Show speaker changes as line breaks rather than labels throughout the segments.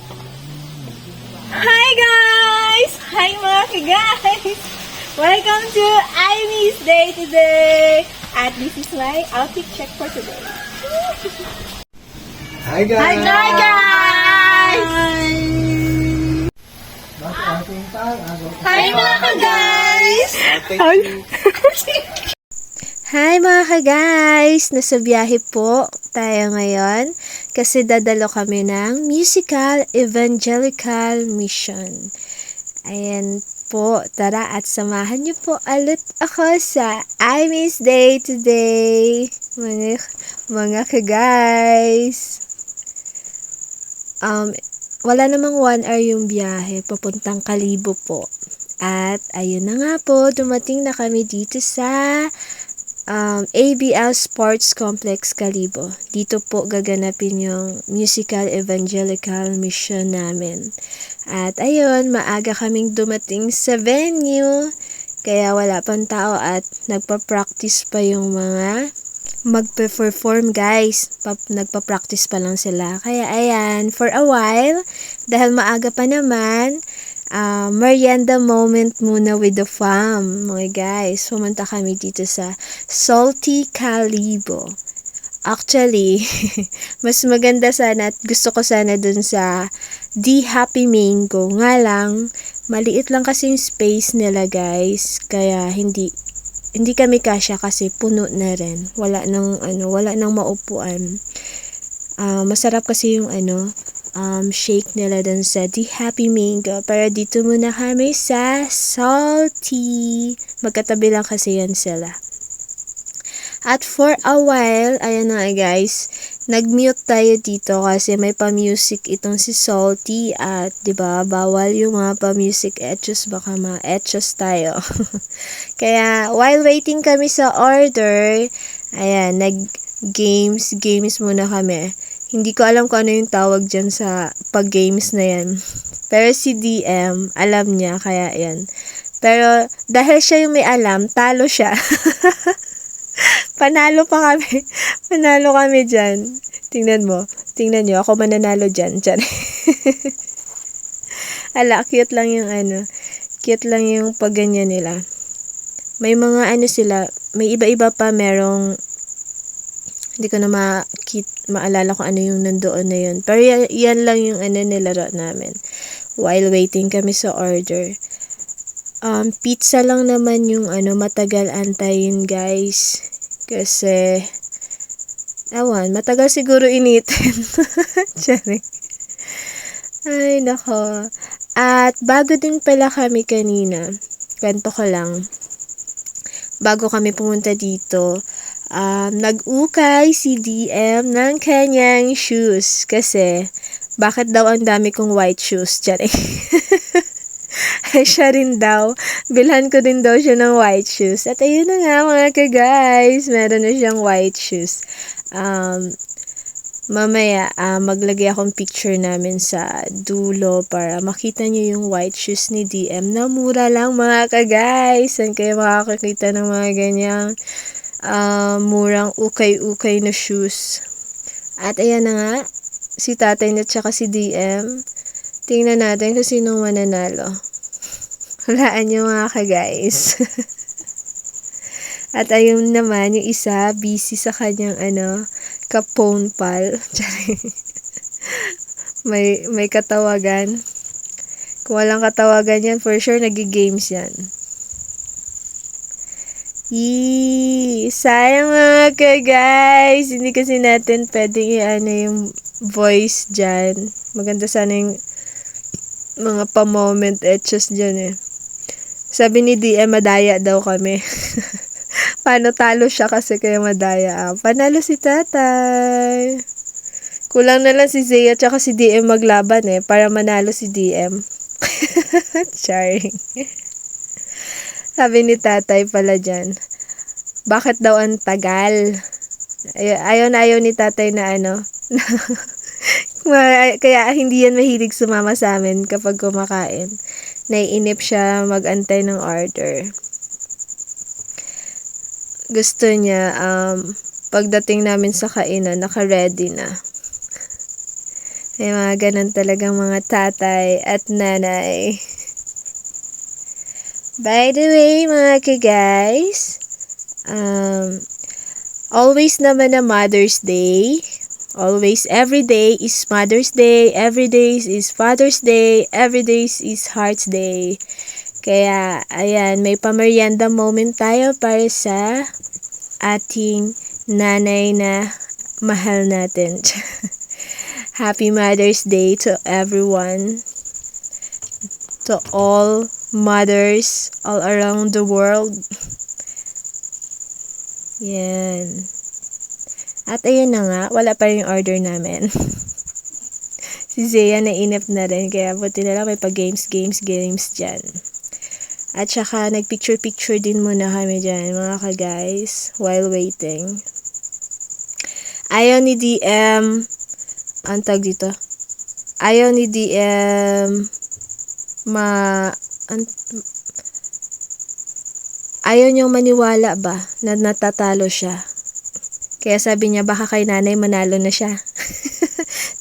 Hi guys! Hi mga guys! Welcome to Ivy's Day today! At this is my outfit check for today.
Hi guys!
Hi guys! Hi mga guys! Hi mga ka-guys! Nasa biyahe po tayo ngayon kasi dadalo kami ng musical evangelical mission. Ayan po, tara at samahan niyo po ulit ako sa I Miss Day today, mga ka-guys. Wala namang 1 hour yung biyahe, papuntang Kalibo po. At ayun na nga po, dumating na kami dito sa ABL Sports Complex Kalibo. Dito po gaganapin yung musical evangelical mission namin. At ayun, maaga kaming dumating sa venue. Kaya wala pang tao at nagpa-practice pa yung mga magpe-perform guys. Nagpa-practice pa lang sila. Kaya ayan, for a while, dahil maaga pa naman, merienda moment muna with the fam, mga guys. Pumunta kami dito sa Salty Kalibo. Actually, mas maganda sana at gusto ko sana dun sa The Happy Mango. Nga lang, maliit lang kasi yung space nila guys. Kaya hindi kami kasya kasi puno na rin. Wala nang maupuan. Masarap kasi yung shake nila dun sa The Happy Mango. Pero dito muna kami sa Salty. Magkatabi lang kasi yan sila. At for a while, ayan na guys, nag-mute tayo dito kasi may pa-music itong si Salty at 'di ba bawal yung mga pa-music etchos, baka ma-etchos tayo. Kaya while waiting kami sa order, ayan, nag-games muna kami. Hindi ko alam kung ano yung tawag dyan sa pag-games na yan. Pero si DM, alam niya, kaya yan. Pero dahil siya yung may alam, talo siya. Panalo pa kami. Panalo kami dyan. Tingnan nyo, ako mananalo dyan. Ala, cute lang yung cute lang yung pagganyan nila. May mga sila, may iba-iba pa, merong hindi ko na maalala kung ano yung nandoon na yun. Pero yan lang yung nilaro namin. While waiting kami sa order. Pizza lang naman yung matagal antayin guys. Kasi, matagal siguro initin. Tiyarik. Ay, nako. At bago din pala kami kanina, kwento ko lang, bago kami pumunta dito, nag-ukay si DM ng kanyang shoes. Kasi, bakit daw ang dami kong white shoes? Tiyarik. Ay, siya rin daw. Bilhan ko din daw siya ng white shoes. At ayun na nga mga ka-guys. Meron na siyang white shoes. Mamaya, maglagay akong picture namin sa dulo para makita niyo yung white shoes ni DM na mura lang mga ka-guys. Saan kayo makakakita ng mga ganyang murang ukay-ukay na shoes. At ayan na nga, si tatay at saka si DM. Tingnan natin kung sinong mananalo. Hulaan nyo mga ka-guys. At ayun naman, yung isa, busy sa kanyang ka-phone pal. may katawagan. Kung walang katawagan yan, for sure, nag-games yan. Yee! Sayang mga ka-guys! Hindi kasi natin pwedeng yung voice dyan. Maganda sana yung mga pa-moment etchos dyan eh. Sabi ni DM, madaya daw kami. Paano talo siya kasi kaya madaya? Panalo si tatay. Kulang na lang si Zaya at si DM maglaban eh, para manalo si DM. Charing. Sabi ni tatay pala dyan, bakit daw ang tagal? Ayaw ni tatay na kaya hindi yan mahilig sumama sa amin kapag kumakain. Naiinip siya mag-antay ng order. Gusto niya, pagdating namin sa kainan, naka-ready na. May mga ganun talagang mga tatay at nanay. By the way, mga ka-guys, always naman na Mother's Day. Always, every day is Mother's Day, every day is Father's Day, every day is Heart's Day. Kaya, ayan, may pamerienda moment tayo para sa ating nanay na mahal natin. Happy Mother's Day to everyone, to all mothers all around the world. Yan. At ayun na nga, wala pa rin order namin. Si Zea nainip na rin, kaya buti na lang may pa-games dyan. At saka nagpicture-picture din muna kami dyan, mga ka-guys, while waiting. Ayaw ni DM, ang tag dito, ayaw ni DM, ayaw niyang maniwala ba na natatalo siya. Kaya sabi niya, baka kay nanay manalo na siya.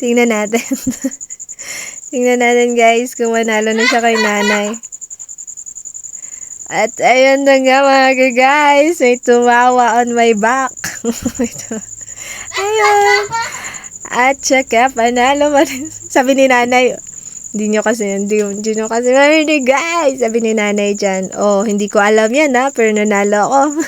Tingnan natin. Tingnan natin, guys, kung manalo na siya kay nanay. At ayun na nga, mga guys, may tumawa on my back. Ayun. At saka, panalo man. Sabi ni nanay, hindi nyo kasi marinig, guys. Sabi ni nanay dyan, oh, hindi ko alam yan, ha, pero nanalo ako.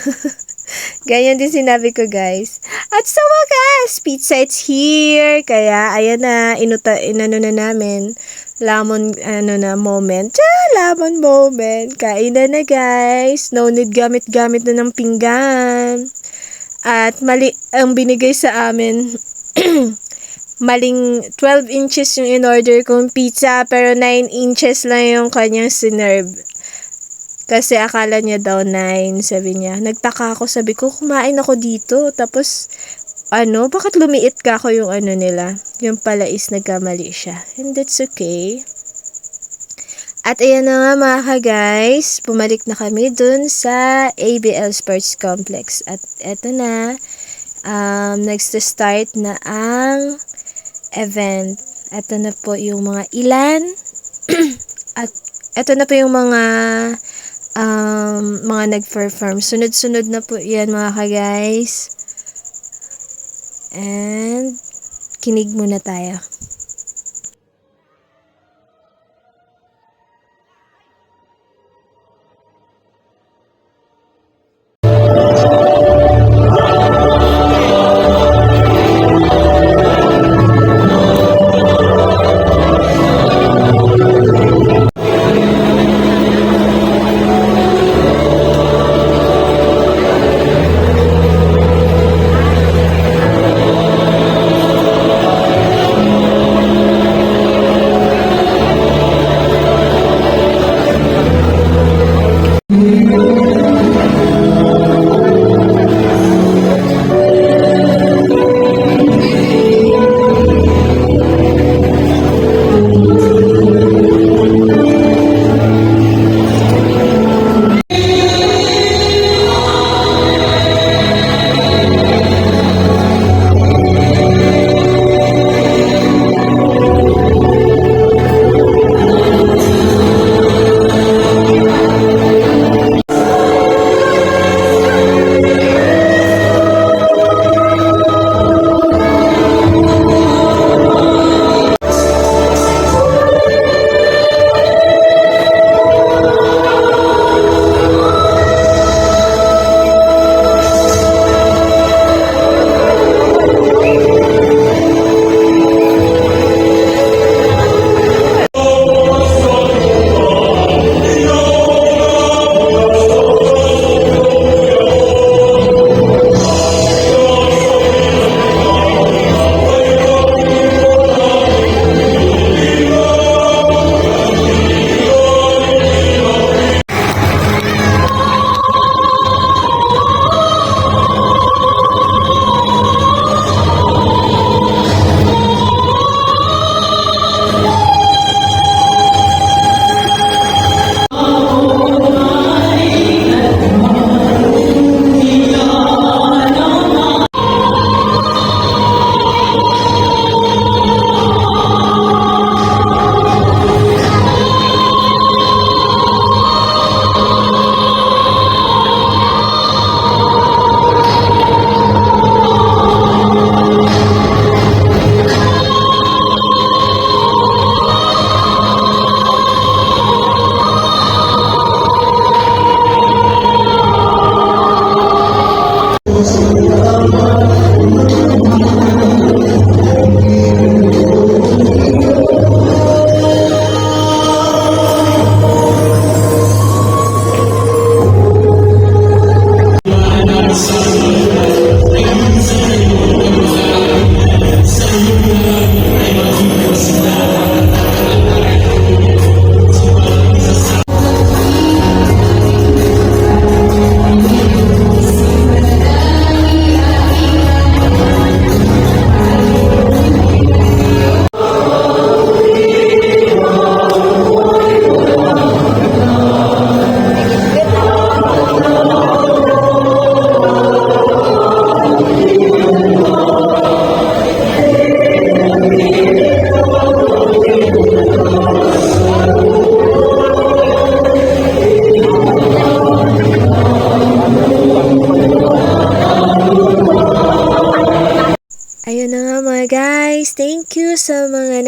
Ganyan din sinabi ko, guys. At sa wakas, pizza it's here. Kaya, ayan na, inano na namin. Lemon, moment. Lemon moment. Kain na, guys. No need gamit-gamit na ng pinggan. At mali, ang binigay sa amin, maling 12 inches yung in-order kong pizza, pero 9 inches lang yung kanyang sinerve. Kasi akala niya daw 9, sabi niya. Nagtaka ako, sabi ko, kumain ako dito. Tapos, bakit lumiit ka ako yung nila? Yung pala is nagkamali siya. And that's okay. At ayan na nga, mga ka-guys, bumalik na kami dun sa ABL Sports Complex. At eto na, next to start na ang event. Eto na po yung mga ilan. At eto na po yung mga nag-perform. Sunod-sunod na po yan, mga ka-guys. And kinig muna tayo.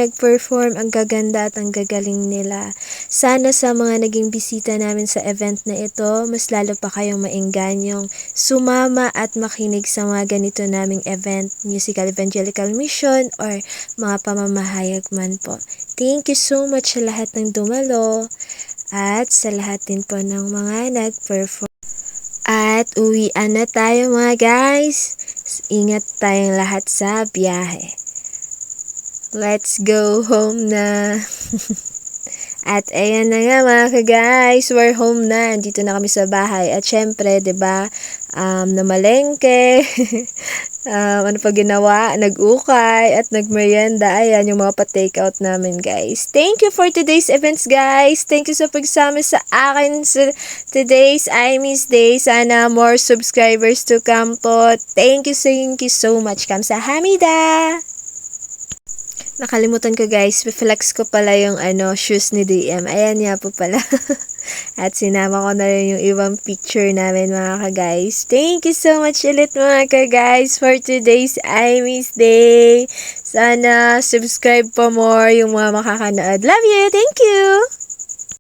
nag-perform, ang gaganda at ang gagaling nila. Sana sa mga naging bisita namin sa event na ito, mas lalo pa kayong maenganyong sumama at makinig sa mga ganito naming event, musical evangelical mission, or mga pamamahayag man po. Thank you so much sa lahat ng dumalo at sa lahat din po ng mga nag-perform. At uwian na tayo mga guys. Ingat tayong lahat sa biyahe. Let's go home na. At ayan na nga mga guys, we're home na. Dito na kami sa bahay. At syempre, 'di ba? Namalengke. Ano pa ginawa? Nag-ukay at nagmerienda. Ayan yung mga pa-take out namin guys. Thank you for today's events guys. Thank you sa pagsama sa akin sa today's I Miss Day. Sana more subscribers to come po. Thank you so much. Kamsahamnida. Nakalimutan ko guys, flex ko pala yung shoes ni DM. Ayan nga po pala. At sinama ko na rin yung ibang picture namin mga ka-guys. Thank you so much ulit mga ka-guys for today's I Miss Day. Sana subscribe pa more yung mga makakanood. Love you! Thank you!